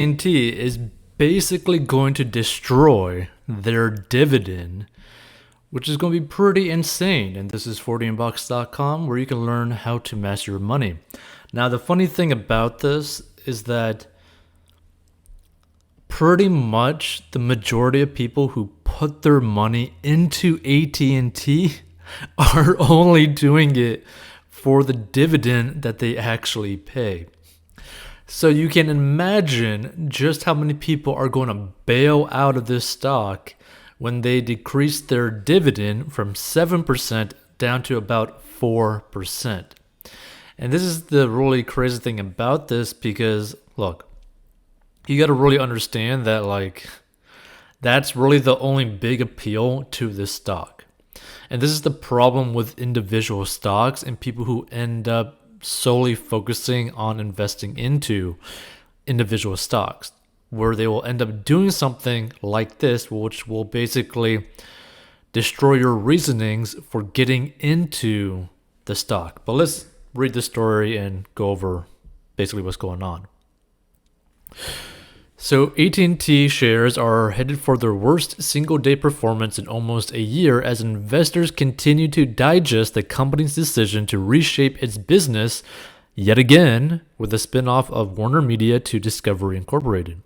At&T is basically going to destroy their dividend, which is going to be pretty insane. And this is 40inbox.com, where you can learn how to master your money. Now, the funny thing about this is that pretty much the majority of people who put their money into AT&T are only doing it for the dividend that they actually pay. So you can imagine just how many people are going to bail out of this stock when they decrease their dividend from 7% down to about 4%. And this is the really crazy thing about this because, look, you got to really understand that, that's really the only big appeal to this stock. And this is the problem with individual stocks and people who end up solely focusing on investing into individual stocks, where they will end up doing something like this, which will basically destroy your reasonings for getting into the stock. But let's read the story and go over basically what's going on. So AT&T shares are headed for their worst single-day performance in almost a year as investors continue to digest the company's decision to reshape its business yet again with a spin-off of Warner Media to Discovery Incorporated.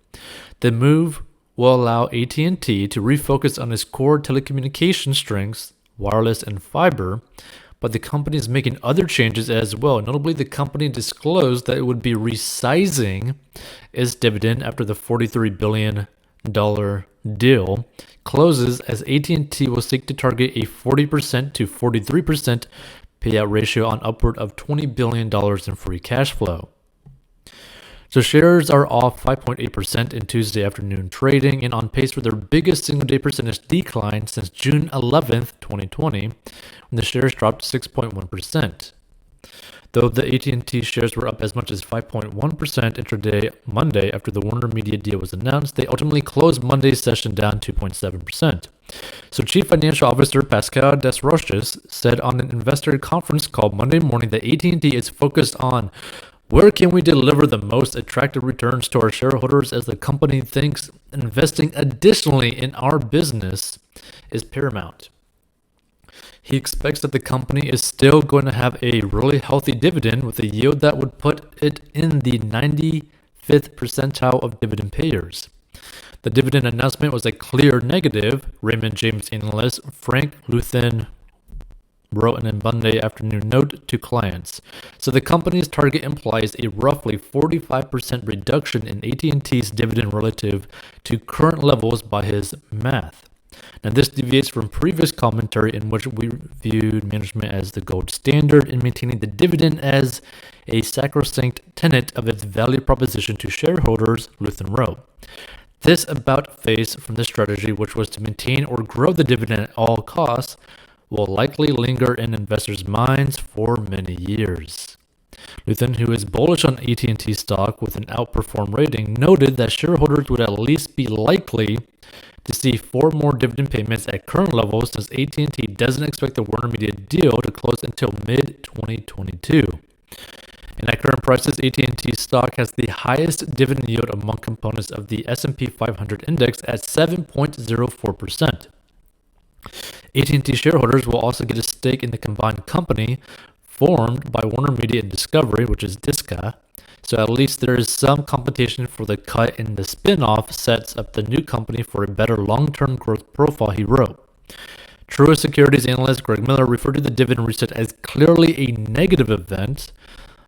The move will allow AT&T to refocus on its core telecommunication strengths, wireless and fiber, but the company is making other changes as well. Notably, the company disclosed that it would be resizing its dividend after the $43 billion deal closes, as AT&T will seek to target a 40% to 43% payout ratio on upward of $20 billion in free cash flow. So shares are off 5.8% in Tuesday afternoon trading and on pace for their biggest single-day percentage decline since June 11th, 2020, when the shares dropped 6.1%. Though the AT&T shares were up as much as 5.1% intraday Monday after the Warner Media deal was announced, they ultimately closed Monday's session down 2.7%. So Chief Financial Officer Pascal Desroches said on an investor conference call Monday morning that AT&T is focused on where can we deliver the most attractive returns to our shareholders, as the company thinks investing additionally in our business is paramount. He expects that the company is still going to have a really healthy dividend with a yield that would put it in the 95th percentile of dividend payers. The dividend announcement was a clear negative, Raymond James analyst Frank Luthen wrote in a Monday afternoon note to clients. So the company's target implies a roughly 45% reduction in AT&T's dividend relative to current levels by his math. Now, this deviates from previous commentary in which we viewed management as the gold standard in maintaining the dividend as a sacrosanct tenet of its value proposition to shareholders, Luthen wrote. This about-face from the strategy, which was to maintain or grow the dividend at all costs, will likely linger in investors' minds for many years. Luthen, who is bullish on AT&T stock with an outperform rating, noted that shareholders would at least be likely to see 4 more dividend payments at current levels, since AT&T doesn't expect the Warner Media deal to close until mid-2022. And at current prices, AT&T stock has the highest dividend yield among components of the S&P 500 index at 7.04%. AT&T shareholders will also get a stake in the combined company formed by Warner Media and Discovery, which is Disca. So at least there is some competition for the cut, in the spin-off sets up the new company for a better long-term growth profile, he wrote. Truist Securities analyst Greg Miller referred to the dividend reset as clearly a negative event,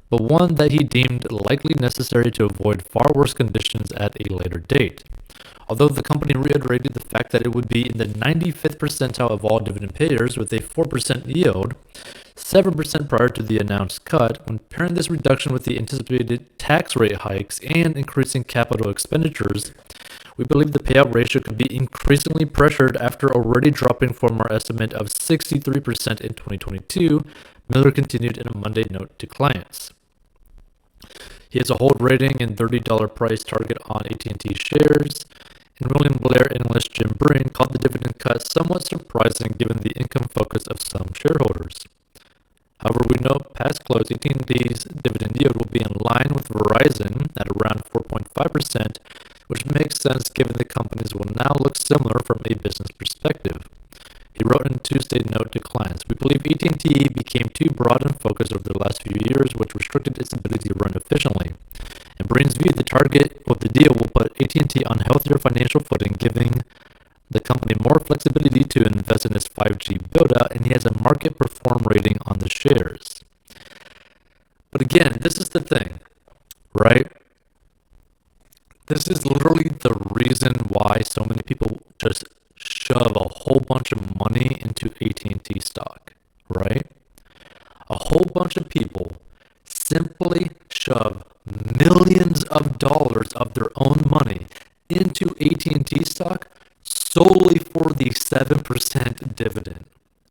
but one that he deemed likely necessary to avoid far worse conditions at a later date. Although the company reiterated the fact that it would be in the 95th percentile of all dividend payers with a 4% yield, 7% prior to the announced cut, when pairing this reduction with the anticipated tax rate hikes and increasing capital expenditures, we believe the payout ratio could be increasingly pressured after already dropping from our estimate of 63% in 2022, Miller continued in a Monday note to clients. He has a hold rating and $30 price target on AT&T shares, and William Blair analyst Jim Breen called the dividend cut somewhat surprising given the income focus of some shareholders. However, we know past close, AT&T's dividend yield will be in line with Verizon at around 4.5%, which makes sense given the companies will now look similar from a business perspective. He wrote in a Tuesday note to clients, "We believe AT&T became too broad and focused over the last few years, which restricted its ability to run efficiently. In Breen's view, the target of the deal will put AT&T on healthier financial footing, giving the company more flexibility to invest in its 5G build-out, and he has a market perform rating on the shares." But again, this is the thing, right? This is literally the reason why so many people just shove a whole bunch of money into AT&T stock, right? A whole bunch of people simply shove millions of dollars of their own money into AT&T stock solely for the 7% dividend,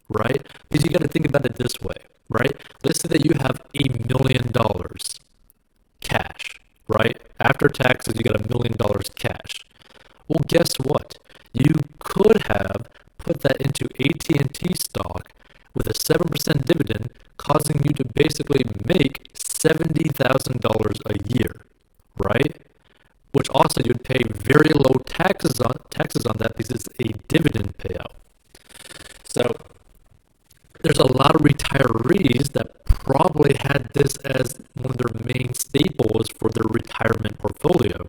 right? Because you got to think about it this way, right? Let's say that you have $1 million cash, right? After taxes, you got $1 million cash. Well, guess what? You could have put that into AT&T stock with a 7% dividend, causing you to basically make $70,000 a year, right? Which also you'd pay very low taxes on that because it's a dividend payout. So there's a lot of retirees that probably had this as one of their main staples for their retirement portfolio,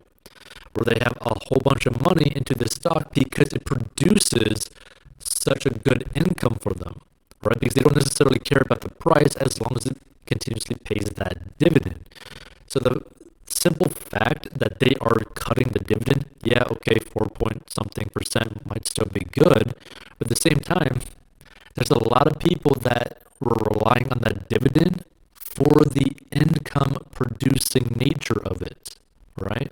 where they have a whole bunch of money into this stock because it produces such a good income for them, right? Because they don't necessarily care about the price as long as it continuously pays that dividend. So the simple fact that they are cutting the dividend, yeah, okay, 4 point something percent might still be good, but at the same time, there's a lot of people that were relying on that dividend for the income producing nature of it, right?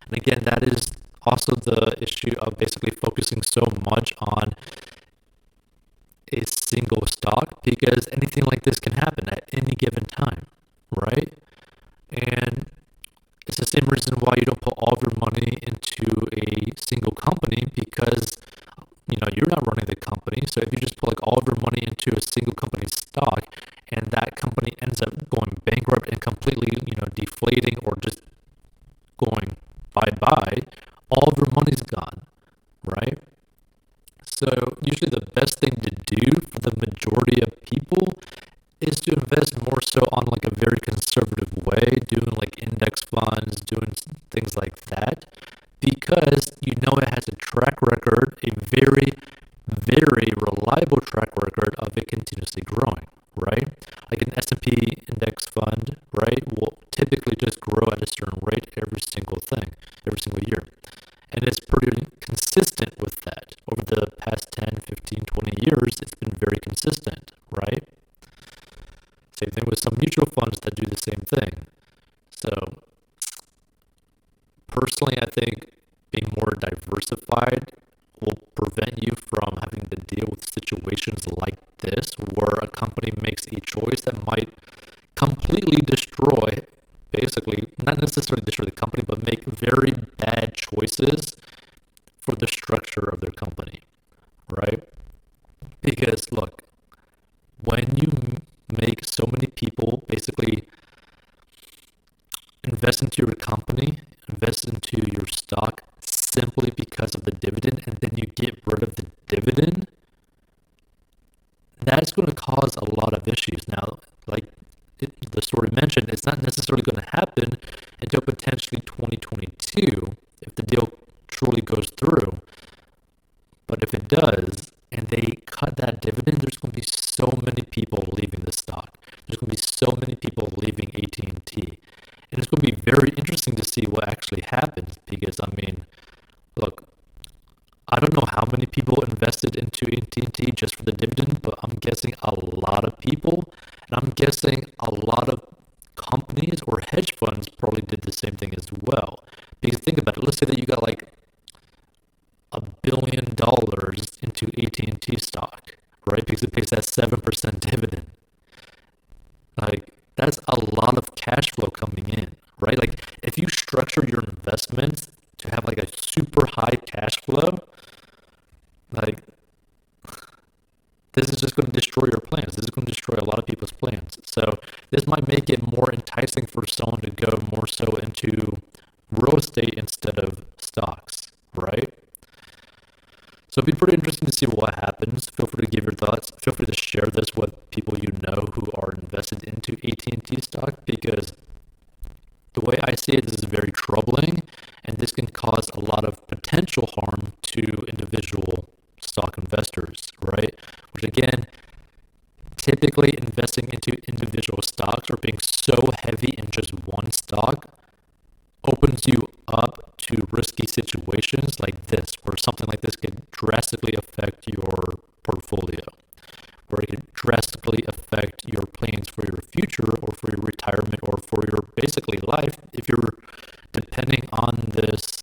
And again, that is also the issue of basically focusing so much on a single stock, because anything like this can happen at any given time, right? And it's the same reason why you don't put all of your money into a single company, because you're not running the company. So if you just put like all of your money into a single company stock and that company ends up going bankrupt and completely, deflating or just going bye-bye, all of your money's gone, right? So usually the best thing to do for the majority of people is to invest more so on like a very conservative way, doing like index funds, doing things like that, because it has a track record, a very, very reliable track record of it continuously growing, right? Like an S&P index fund, right, will typically just grow at a certain rate every single year. And it's pretty consistent with that. Over the past 10, 15, 20 years, it's been very consistent, right? Same thing with some mutual funds that do the same thing. So personally, I think being more diversified will prevent you from having to deal with situations like this, where a company makes a choice that might completely destroy, basically, not necessarily destroy the company, but make very bad choices for the structure of their company, right? Because look, when you make so many people basically invest into your company, invest into your stock simply because of the dividend, and then you get rid of the dividend, that's going to cause a lot of issues. Now, like the story mentioned, it's not necessarily going to happen until potentially 2022 if the deal truly goes through. But if it does, and they cut that dividend, there's going to be so many people leaving the stock. There's going to be so many people leaving AT&T. And it's going to be very interesting to see what actually happens, because, look, I don't know how many people invested into AT&T just for the dividend, but I'm guessing a lot of people, and I'm guessing a lot of companies or hedge funds probably did the same thing as well. Because think about it, let's say that you got like $1 billion into AT&T stock, right? Because it pays that 7% dividend. Like, that's a lot of cash flow coming in, right? Like, if you structure your investments to have like a super high cash flow, like, this is just going to destroy your plans. This is going to destroy a lot of people's plans. This might make it more enticing for someone to go more so into real estate instead of stocks, right? So it'd be pretty interesting to see what happens. Feel free to give your thoughts. Feel free to share this with people you know who are invested into AT&T stock, because the way I see it, this is very troubling, and this can cause a lot of potential harm to individual stock investors, right? Which again, typically investing into individual stocks or being so heavy in just one stock opens you up to risky situations like this, where something like this can drastically affect your portfolio, where it can drastically affect your plans for your future or for your retirement or for your basically life if you're depending on this